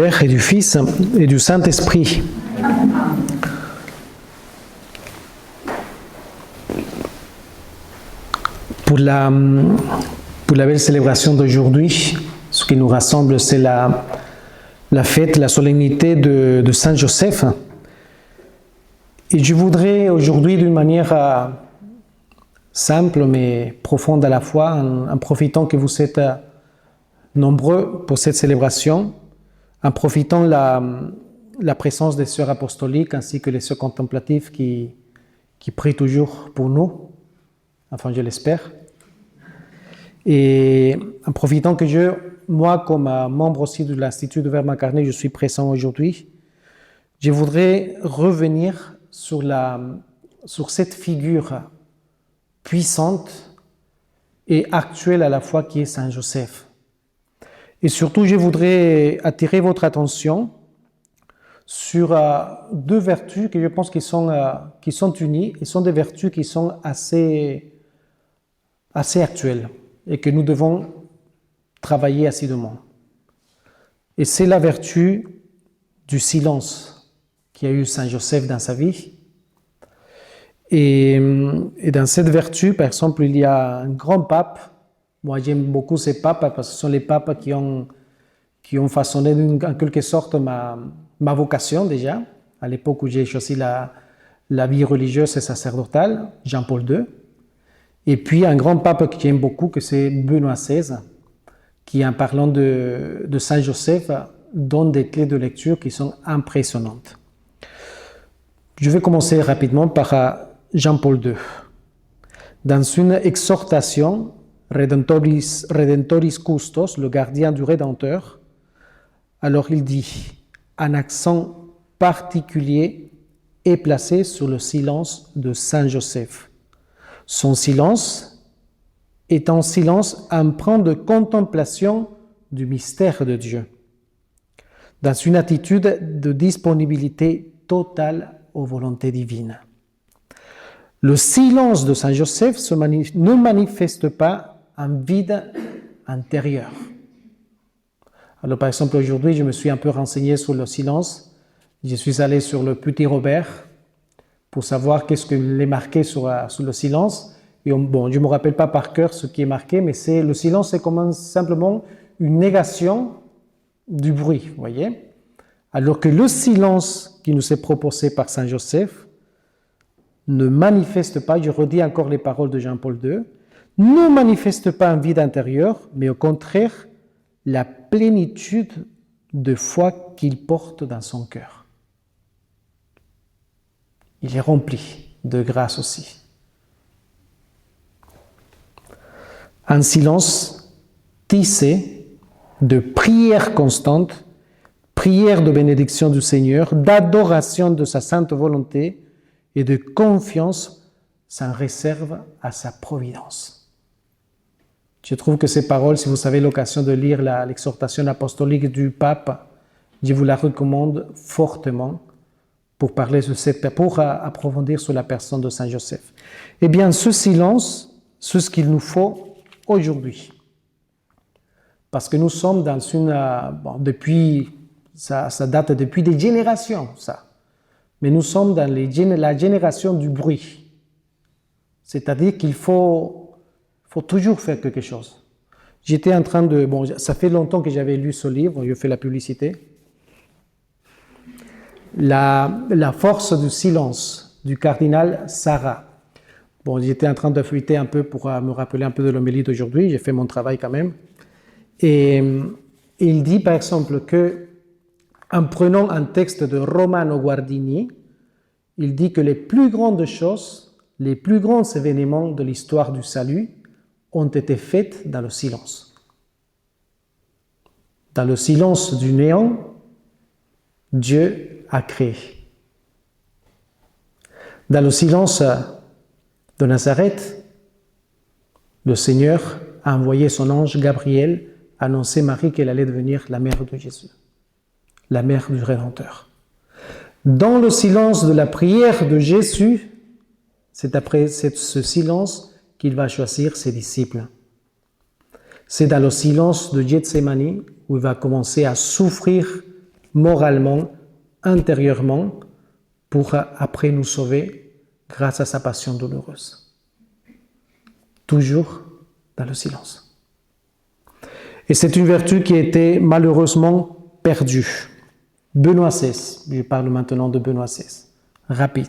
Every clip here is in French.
Père et du Fils et du Saint-Esprit. Pour la belle célébration d'aujourd'hui, ce qui nous rassemble, c'est la fête, la solennité de Saint Joseph. Et je voudrais aujourd'hui, d'une manière simple mais profonde à la fois, en profitant que vous êtes nombreux pour cette célébration, en profitant la présence des sœurs apostoliques ainsi que les sœurs contemplatives qui prient toujours pour nous, enfin je l'espère, et en profitant que moi comme membre aussi de l'Institut de Verbe incarné, je suis présent aujourd'hui, je voudrais revenir sur cette figure puissante et actuelle à la fois qui est Saint Joseph. Et surtout, je voudrais attirer votre attention sur deux vertus que je pense qui sont unies et sont des vertus qui sont assez actuelles et que nous devons travailler assidûment. Et c'est la vertu du silence qui a eu Saint Joseph dans sa vie. Et dans cette vertu, par exemple, il y a un grand pape. Moi, j'aime beaucoup ces papes parce que ce sont les papes qui ont façonné en quelque sorte ma vocation déjà, à l'époque où j'ai choisi la vie religieuse et sacerdotale, Jean-Paul II. Et puis un grand pape que j'aime beaucoup, que c'est Benoît XVI, qui en parlant de Saint Joseph donne des clés de lecture qui sont impressionnantes. Je vais commencer rapidement par Jean-Paul II. Dans une exhortation, Redentoris Custos, le gardien du Rédempteur, alors il dit, un accent particulier est placé sur le silence de Saint Joseph. Son silence est un silence empreint de contemplation du mystère de Dieu, dans une attitude de disponibilité totale aux volontés divines. Le silence de Saint Joseph ne manifeste pas un vide intérieur. Alors par exemple aujourd'hui je me suis un peu renseigné sur le silence. Je suis allé sur le Petit Robert pour savoir qu'est-ce qu'il est marqué sur le silence. Et je ne me rappelle pas par cœur ce qui est marqué, mais le silence c'est comme simplement une négation du bruit, vous voyez. Alors que le silence qui nous est proposé par Saint Joseph ne manifeste pas, je redis encore les paroles de Jean-Paul II, ne manifeste pas un vide intérieur, mais au contraire, la plénitude de foi qu'il porte dans son cœur. Il est rempli de grâce aussi. Un silence tissé de prières constantes, prières de bénédiction du Seigneur, d'adoration de sa sainte volonté et de confiance sans réserve à sa providence. Je trouve que ces paroles, si vous avez l'occasion de lire l'exhortation apostolique du pape, je vous la recommande fortement pour approfondir sur la personne de Saint Joseph. Eh bien, ce silence, c'est ce qu'il nous faut aujourd'hui. Parce que nous sommes dans ça date depuis des générations, ça. Mais nous sommes dans la génération du bruit. C'est-à-dire qu'il faut toujours faire quelque chose. J'étais en train ça fait longtemps que j'avais lu ce livre, je fais la publicité. La force du silence, du cardinal Sarah. J'étais en train de feuilleter un peu pour me rappeler un peu de l'homélie d'aujourd'hui, j'ai fait mon travail quand même. Et il dit par exemple que, en prenant un texte de Romano Guardini, il dit que les plus grandes choses, les plus grands événements de l'histoire du salut ont été faits dans le silence. Dans le silence du néant, Dieu a créé. Dans le silence de Nazareth, le Seigneur a envoyé son ange Gabriel annoncer Marie qu'elle allait devenir la mère de Jésus, la mère du Rédempteur. Dans le silence de la prière de Jésus, c'est après ce silence qu'il va choisir ses disciples. C'est dans le silence de Gethsémani où il va commencer à souffrir moralement, intérieurement, pour après nous sauver grâce à sa passion douloureuse. Toujours dans le silence. Et c'est une vertu qui a été malheureusement perdue. Benoît XVI, je parle maintenant de Benoît XVI, rapide.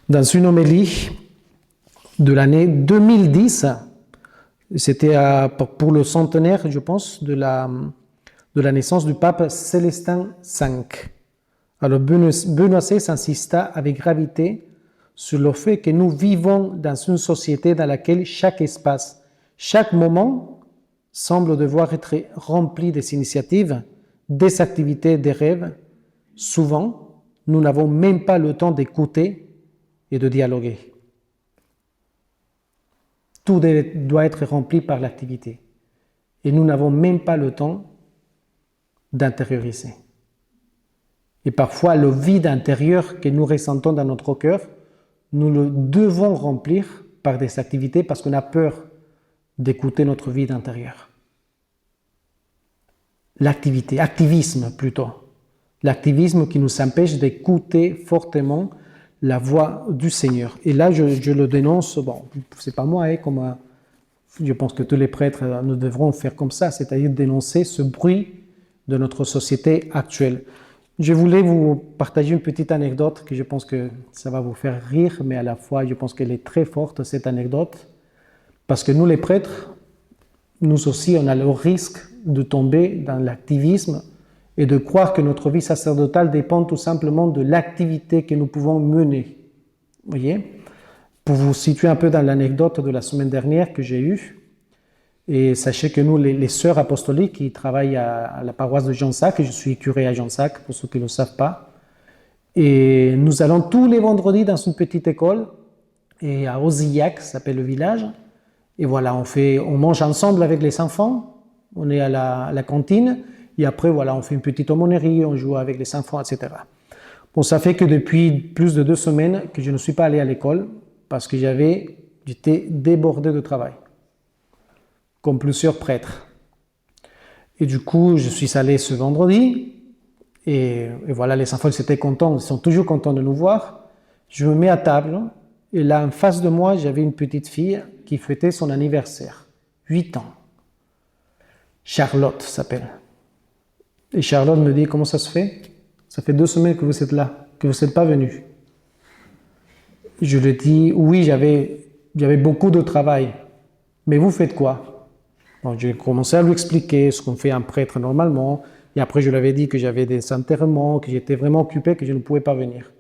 Dans une homélie de l'année 2010, c'était pour le centenaire, je pense, de la naissance du pape Célestin V. Alors Benoît XVI insista avec gravité sur le fait que nous vivons dans une société dans laquelle chaque espace, chaque moment semble devoir être rempli des initiatives, des activités, des rêves. Souvent, nous n'avons même pas le temps d'écouter et de dialoguer. Tout doit être rempli par l'activité. Et nous n'avons même pas le temps d'intérioriser. Et parfois, le vide intérieur que nous ressentons dans notre cœur, nous le devons remplir par des activités parce qu'on a peur d'écouter notre vide intérieur. L'activité, activisme plutôt. L'activisme qui nous empêche d'écouter fortement la voix du Seigneur. Et là, je le dénonce, bon, c'est pas moi, comme je pense que tous les prêtres, nous devrons faire comme ça, c'est-à-dire dénoncer ce bruit de notre société actuelle. Je voulais vous partager une petite anecdote que je pense que ça va vous faire rire, mais à la fois, je pense qu'elle est très forte, cette anecdote, parce que nous, les prêtres, nous aussi, on a le risque de tomber dans l'activisme et de croire que notre vie sacerdotale dépend tout simplement de l'activité que nous pouvons mener. Vous voyez ? Pour vous situer un peu dans l'anecdote de la semaine dernière que j'ai eue, et sachez que nous, les sœurs apostoliques qui travaillent à la paroisse de Jonsac, je suis curé à Jonsac, pour ceux qui ne le savent pas, et nous allons tous les vendredis dans une petite école, et à Ozillac, ça s'appelle le village, et voilà, on mange ensemble avec les enfants, on est à la cantine, et après, voilà, on fait une petite aumônerie, on joue avec les enfants, etc. Bon, ça fait que depuis plus de 2 semaines que je ne suis pas allé à l'école, parce que j'étais débordé de travail, comme plusieurs prêtres. Et du coup, je suis allé ce vendredi, et voilà, les enfants, ils étaient contents, ils sont toujours contents de nous voir. Je me mets à table, et là, en face de moi, j'avais une petite fille qui fêtait son anniversaire, 8 ans. Charlotte s'appelle. Et Charlotte me dit, comment ça se fait ? Ça fait 2 semaines que vous êtes là, que vous n'êtes pas venu. Je lui dis, oui, j'avais beaucoup de travail, mais vous faites quoi ? Bon, j'ai commencé à lui expliquer ce qu'on fait un prêtre normalement, et après je lui avais dit que j'avais des enterrements, que j'étais vraiment occupé, que je ne pouvais pas venir.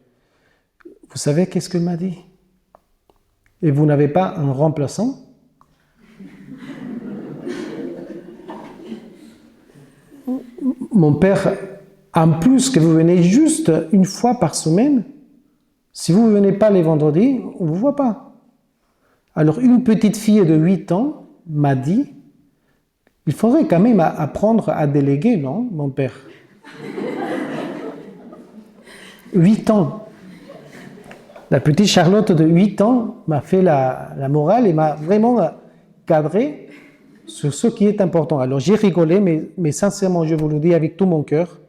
Vous savez qu'est-ce qu'elle m'a dit ? Et vous n'avez pas un remplaçant ? Mon père, en plus que vous venez juste une fois par semaine, si vous ne venez pas les vendredis, on ne vous voit pas. Alors une petite fille de 8 ans m'a dit, il faudrait quand même apprendre à déléguer, non, mon père ? 8 ans. La petite Charlotte de 8 ans m'a fait la morale et m'a vraiment cadré sur ce qui est important. Alors j'ai rigolé, mais sincèrement, je vous le dis avec tout mon cœur,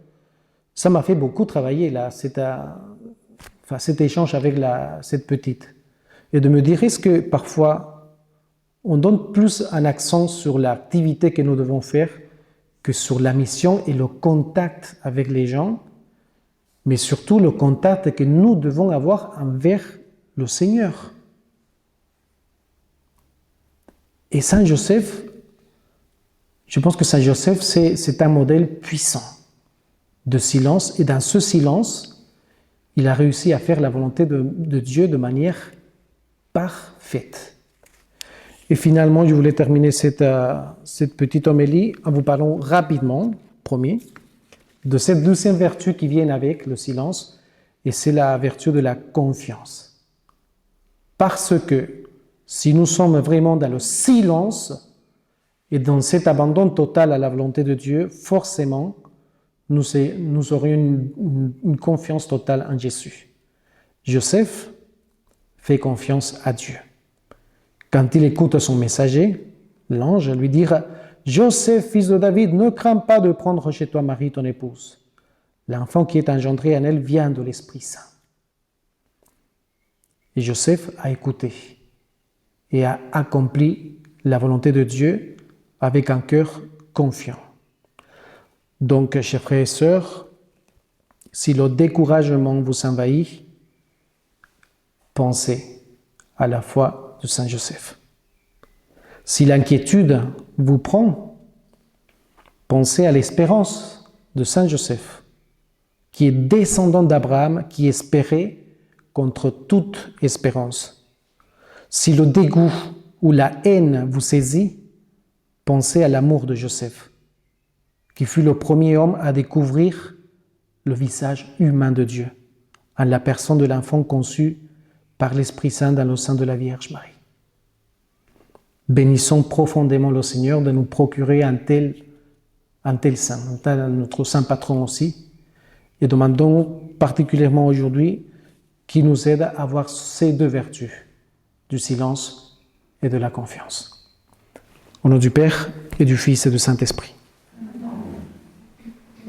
ça m'a fait beaucoup travailler là, cet échange avec cette petite. Et de me dire, est-ce que parfois, on donne plus un accent sur l'activité que nous devons faire que sur la mission et le contact avec les gens, mais surtout le contact que nous devons avoir envers le Seigneur. Et Saint Joseph, je pense que Saint Joseph, c'est un modèle puissant de silence, et dans ce silence, il a réussi à faire la volonté de Dieu de manière parfaite. Et finalement, je voulais terminer cette petite homélie en vous parlant rapidement, promis, de cette deuxième vertu qui vient avec le silence, et c'est la vertu de la confiance. Parce que si nous sommes vraiment dans le silence et dans cet abandon total à la volonté de Dieu, forcément, nous aurions une confiance totale en Jésus. Joseph fait confiance à Dieu. Quand il écoute son messager, l'ange lui dira « Joseph, fils de David, ne crains pas de prendre chez toi Marie, ton épouse, L'enfant qui est engendré en elle vient de l'Esprit Saint. Et Joseph a écouté et a accompli la volonté de Dieu avec un cœur confiant. Donc, chers frères et sœurs, si le découragement vous envahit, pensez à la foi de Saint Joseph. Si l'inquiétude vous prend, pensez à l'espérance de Saint Joseph, qui est descendant d'Abraham, qui espérait contre toute espérance. Si le dégoût ou la haine vous saisit, pensez à l'amour de Joseph, qui fut le premier homme à découvrir le visage humain de Dieu, en la personne de l'enfant conçu par l'Esprit Saint dans le sein de la Vierge Marie. Bénissons profondément le Seigneur de nous procurer un tel saint, notre saint patron aussi, et demandons particulièrement aujourd'hui qu'il nous aide à avoir ces deux vertus, du silence et de la confiance. Au nom du Père et du Fils et du Saint-Esprit.